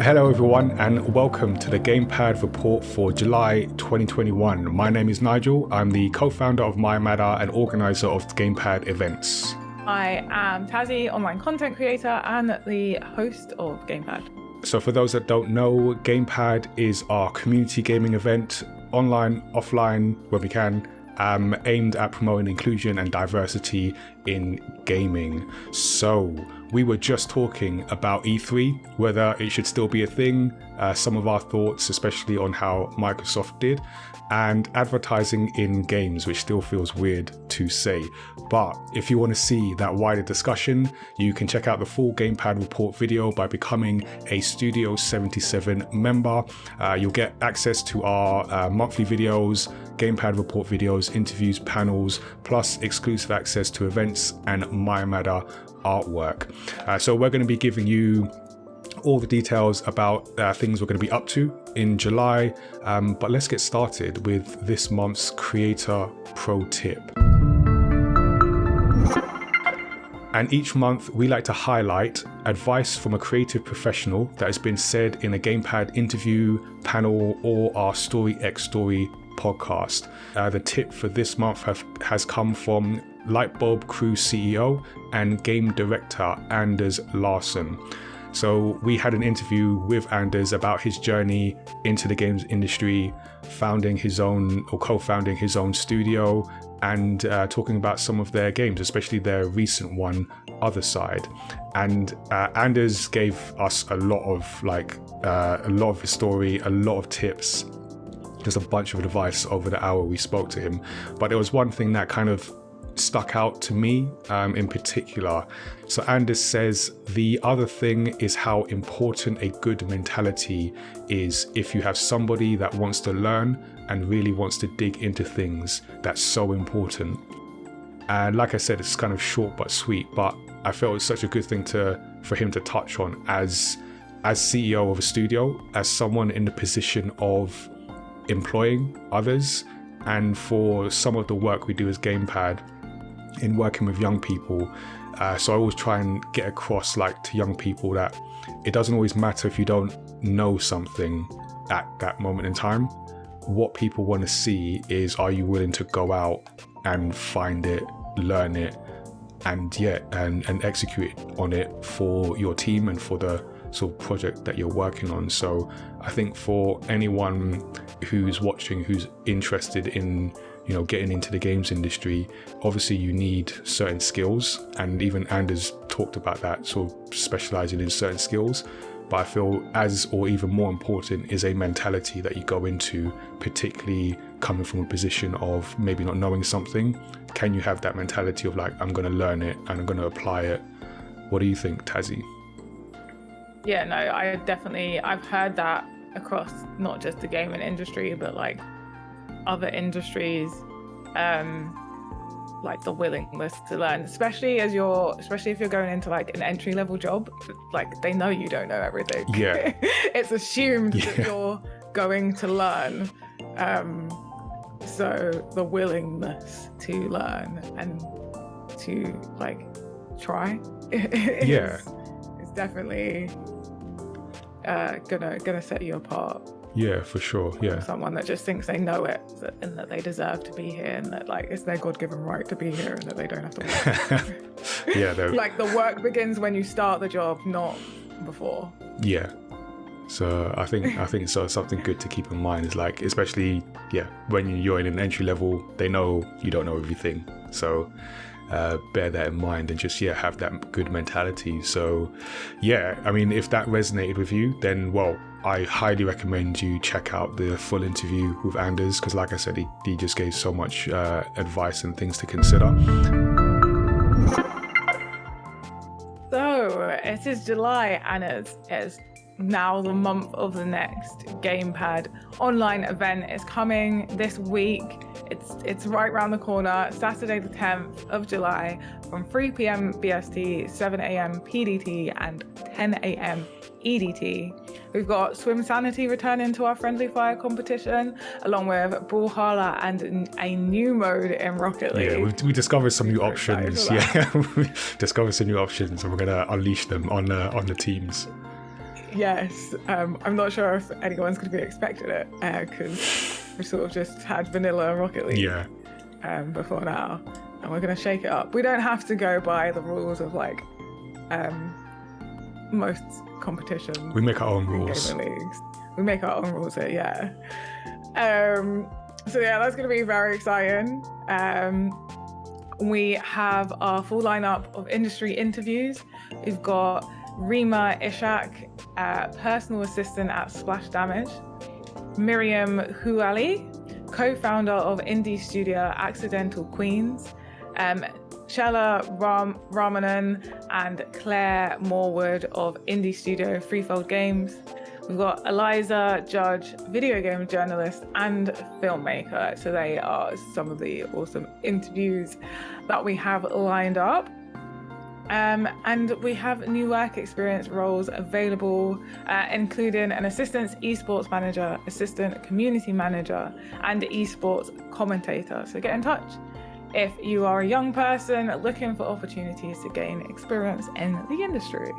Hello everyone and welcome to the Gamepad report for July 2021. My name is Nigel. I'm the co-founder of MyMatter and organizer of Gamepad events. I am Tazzy, online content creator and the host of Gamepad. So for those that don't know, Gamepad is our community gaming event, online, offline, where we can, aimed at promoting inclusion and diversity in gaming. So we were just talking about E3, whether it should still be a thing, some of our thoughts, especially on how Microsoft did, and advertising in games, which still feels weird to say. But if you want to see that wider discussion, you can check out the full Gamepad report video by becoming a Studio 77 member. You'll get access to our monthly videos, Gamepad report videos, interviews, panels, plus exclusive access to events and MyMatter artwork. So we're going to be giving you all the details about things we're going to be up to in July, but let's get started with this month's Creator Pro Tip. And each month we like to highlight advice from a creative professional that has been said in a Gamepad interview, panel, or our Story X Story podcast. The tip for this month has come from Lightbulb Crew CEO and game director Anders Larsson. So we had an interview with Anders about his journey into the games industry, co-founding his own studio, and talking about some of their games, especially their recent one, Other Side. And Anders gave us a lot of his story, a lot of tips, just a bunch of advice over the hour we spoke to him. But there was one thing that kind of stuck out to me in particular. So Anders says the other thing is how important a good mentality is. If you have somebody that wants to learn and really wants to dig into things, that's so important. And like I said, it's kind of short but sweet, but I felt it was such a good thing for him to touch on as CEO of a studio, as someone in the position of employing others, and for some of the work we do as Gamepad in working with young people. So I always try and get across to young people that it doesn't always matter if you don't know something at that moment in time. What people want to see is, are you willing to go out and find it, learn it, and execute on it for your team and for the sort of project that you're working on. So I think for anyone who's watching, who's interested in getting into the games industry, obviously you need certain skills, and even Anders talked about that, sort of specializing in certain skills. But I feel even more important is a mentality that you go into, particularly coming from a position of maybe not knowing something. Can you have that mentality of I'm going to learn it and I'm going to apply it? What do you think, Tazzy? Yeah, no, I've heard that across not just the gaming industry, but other industries, the willingness to learn, especially if you're going into an entry level job, they know you don't know everything. Yeah. It's assumed that you're going to learn. So the willingness to learn and to try is definitely gonna set you apart. Yeah, for sure. Yeah. Someone that just thinks they know it and that they deserve to be here and that it's their God-given right to be here and that they don't have to work. Yeah. The work begins when you start the job, not before. Yeah. So I think so something good to keep in mind is especially when you're in an entry level, they know you don't know everything. So bear that in mind and just have that good mentality. So if that resonated with you, then I highly recommend you check out the full interview with Anders, because like I said, he just gave so much advice and things to consider. So it is July and it's now the month of the next Gamepad online event is coming this week. It's right around the corner, Saturday the 10th of July from 3 p.m. BST, 7 a.m. PDT and 10 a.m. EDT. We've got Swim Sanity returning to our Friendly Fire competition, along with Brawlhalla and a new mode in Rocket League. Yeah, we discovered some new options. Yeah, we discovered some new options, and we're gonna unleash them on the teams. Yes, I'm not sure if anyone's going to be expecting it because we sort of just had vanilla Rocket League before now, and we're going to shake it up. We don't have to go by the rules of like most competitions. We make our own rules. Gaming leagues. We make our own rules here, yeah. So yeah, that's going to be very exciting. We have our full lineup of industry interviews. We've got Rima Ishak, personal assistant at Splash Damage. Miriam Huali, co-founder of indie studio Accidental Queens. Shella Ramanan and Claire Morwood of indie studio Threefold Games. We've got Eliza Judge, video game journalist and filmmaker. So they are some of the awesome interviews that we have lined up. And we have new work experience roles available, including an assistant esports manager, assistant community manager, and esports commentator. So get in touch if you are a young person looking for opportunities to gain experience in the industry.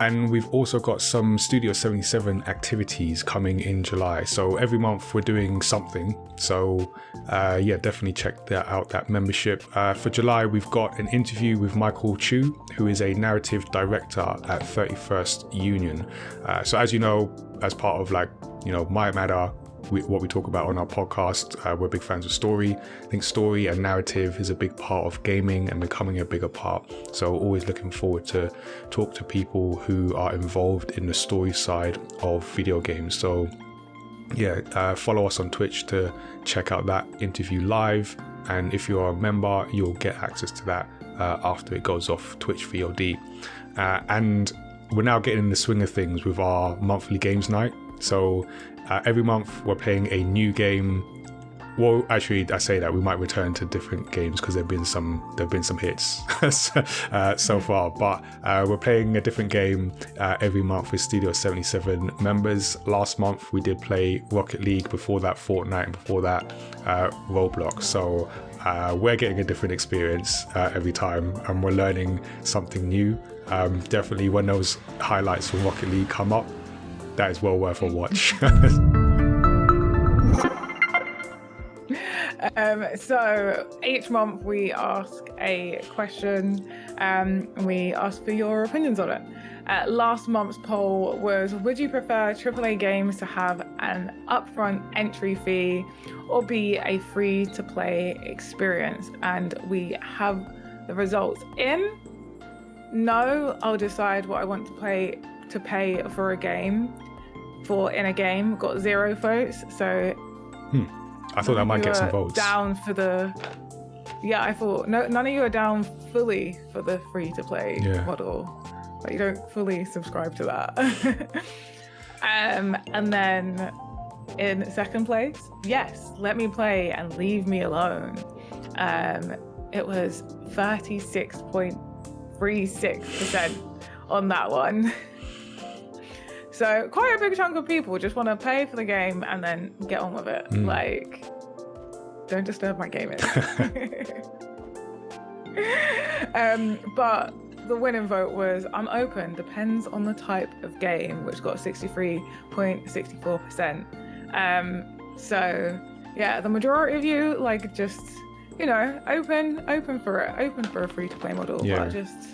And we've also got some Studio 77 activities coming in July. So every month we're doing something. So definitely check that membership. For July, we've got an interview with Michael Chu, who is a narrative director at 31st Union. So as you know, as part of My Matter, what we talk about on our podcast, we're big fans of story. I think story and narrative is a big part of gaming and becoming a bigger part. So always looking forward to talk to people who are involved in the story side of video games. So follow us on Twitch to check out that interview live. And if you're a member, you'll get access to that after it goes off Twitch VOD. And we're now getting in the swing of things with our monthly games night. So every month we're playing a new game. Well, actually, I say that we might return to different games because there've been some hits so far. But we're playing a different game every month with Studio 77 members. Last month we did play Rocket League. Before that, Fortnite, and before that, Roblox. So we're getting a different experience every time, and we're learning something new. Definitely, when those highlights from Rocket League come up, that is well worth a watch. So each month we ask a question and we ask for your opinions on it. Last month's poll was, would you prefer AAA games to have an upfront entry fee or be a free-to-play experience? And we have the results in. No, I'll decide what I want to pay for a game. In a game, got 0 votes. So I thought that might get some votes. Down for the I thought none of you are down fully for the free to play model. Like, you don't fully subscribe to that. And then in second place, yes, let me play and leave me alone. It was 36.36% on that one. So quite a big chunk of people just want to pay for the game and then get on with it. Like, don't disturb my gaming. But the winning vote was I'm open, depends on the type of game, which got 63.64%. So yeah, the majority of you just, open for it, open for a free to play model, but just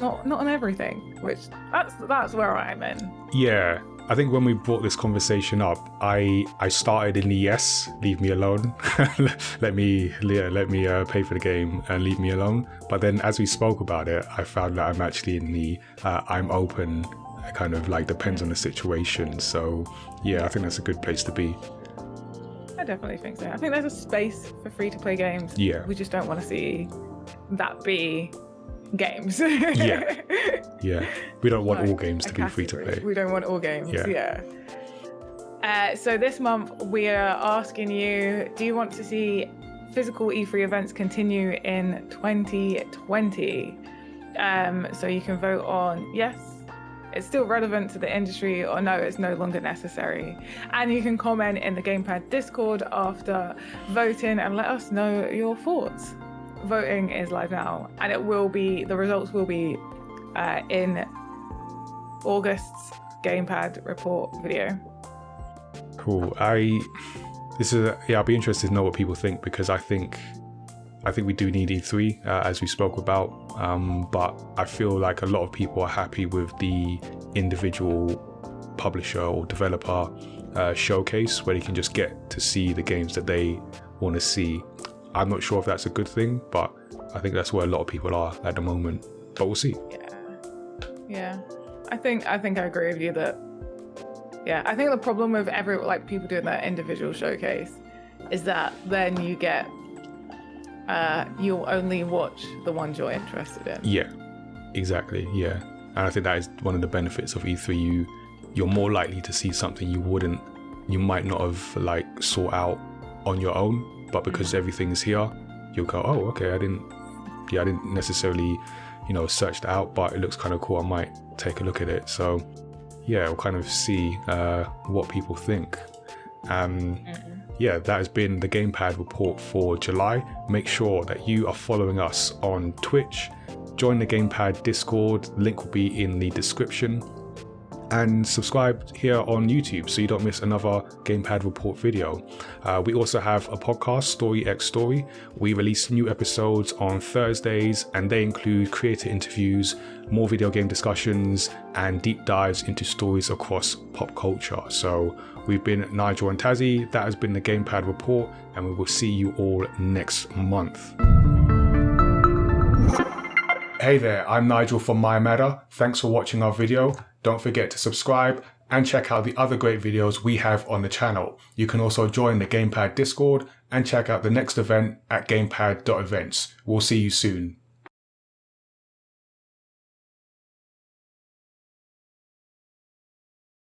not on everything, which that's where I'm in. Yeah, I think when we brought this conversation up, I started in the yes, leave me alone, let me pay for the game and leave me alone. But then as we spoke about it, I found that I'm actually in the I'm open, kind of depends on the situation. So yeah, I think that's a good place to be. I definitely think so. I think there's a space for free to play games. Yeah, we just don't want to see that be games. yeah we don't want all games to be free to play. We don't want all games. So this month we are asking you, do you want to see physical E3 events continue in 2020? So you can vote on yes, it's still relevant to the industry, or no, it's no longer necessary. And you can comment in the Gamepad Discord after voting and let us know your thoughts. Voting is live now, and the results will be in August's Gamepad report video. Cool. I'll be interested to know what people think, because I think we do need E3, as we spoke about. But I feel like a lot of people are happy with the individual publisher or developer showcase, where they can just get to see the games that they want to see. I'm not sure if that's a good thing, but I think that's where a lot of people are at the moment. But we'll see. Yeah. I think I agree with you that. Yeah, I think the problem with people doing that individual showcase is that then you get you'll only watch the ones you're interested in. Yeah, exactly. Yeah, and I think that is one of the benefits of E3. You're more likely to see something you might not have sought out on your own, but because everything's here, you'll go, oh, okay, I didn't necessarily search that out, but it looks kind of cool. I might take a look at it. So yeah, we'll kind of see what people think. Yeah, that has been the Gamepad report for July. Make sure that you are following us on Twitch. Join the Gamepad Discord. Link will be in the description. And subscribe here on YouTube so you don't miss another Gamepad report video. We also have a podcast, Story X Story. We release new episodes on Thursdays, and they include creator interviews, more video game discussions, and deep dives into stories across pop culture. So we've been Nigel and Tazzy. That has been the Gamepad report, and we will see you all next month. Hey there, I'm Nigel from My Matter. Thanks for watching our video. Don't forget to subscribe and check out the other great videos we have on the channel. You can also join the Gamepad Discord and check out the next event at gamepad.events. We'll see you soon.